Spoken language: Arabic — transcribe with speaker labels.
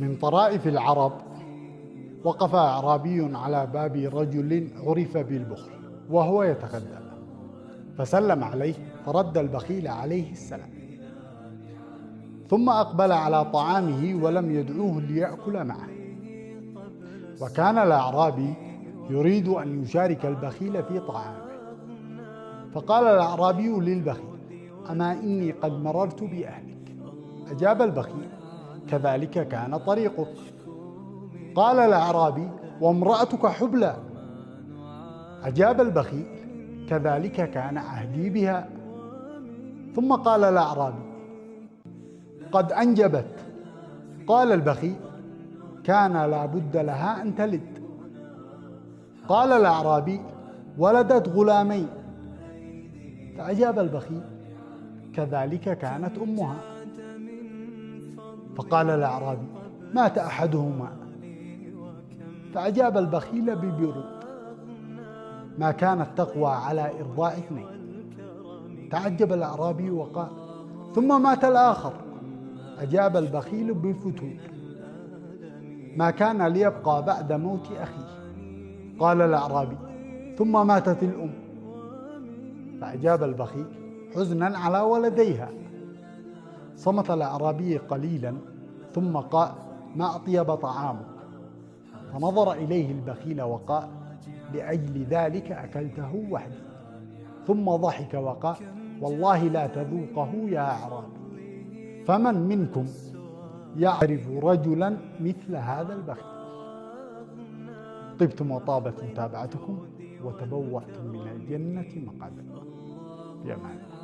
Speaker 1: من طرائف العرب وقف أعرابي على باب رجل عرف بالبخل وهو يتغدى، فسلم عليه فرد البخيل عليه السلام، ثم أقبل على طعامه ولم يدعوه ليأكل معه. وكان الأعرابي يريد أن يشارك البخيل في طعامه، فقال الأعرابي للبخيل: أما إني قد مررت بأهلك. أجاب البخيل: كذلك كان طريقك. قال الأعرابي: وامرأتك حبلى. أجاب البخيل: كذلك كان عهدي بها. ثم قال الأعرابي: قد أنجبت. قال البخيل: كان لا بد لها أن تلد. قال الأعرابي: ولدت غلامين. فأجاب البخيل: كذلك كانت أمها. فقال الأعرابي: مات أحدهما. فأجاب البخيل ببرود: ما كانت تقوى على إرضاع اثنين. تعجب الأعرابي وقال: ثم مات الآخر. أجاب البخيل بفتور: ما كان ليبقى بعد موت أخيه. قال الأعرابي: ثم ماتت الأم. فأجاب البخيل حزنا على ولديها. صمت الأعرابي قليلا ثم قال: ما أطيب طعامك. فنظر إليه البخيل وقال: لأجل ذلك أكلته وحدي. ثم ضحك وقال: والله لا تذوقه يا أعرابي. فمن منكم يعرف رجلا مثل هذا البخيل؟ طبتم وطابت متابعتكم وتبوأتم من الجنة مقعدا. في أمان الله.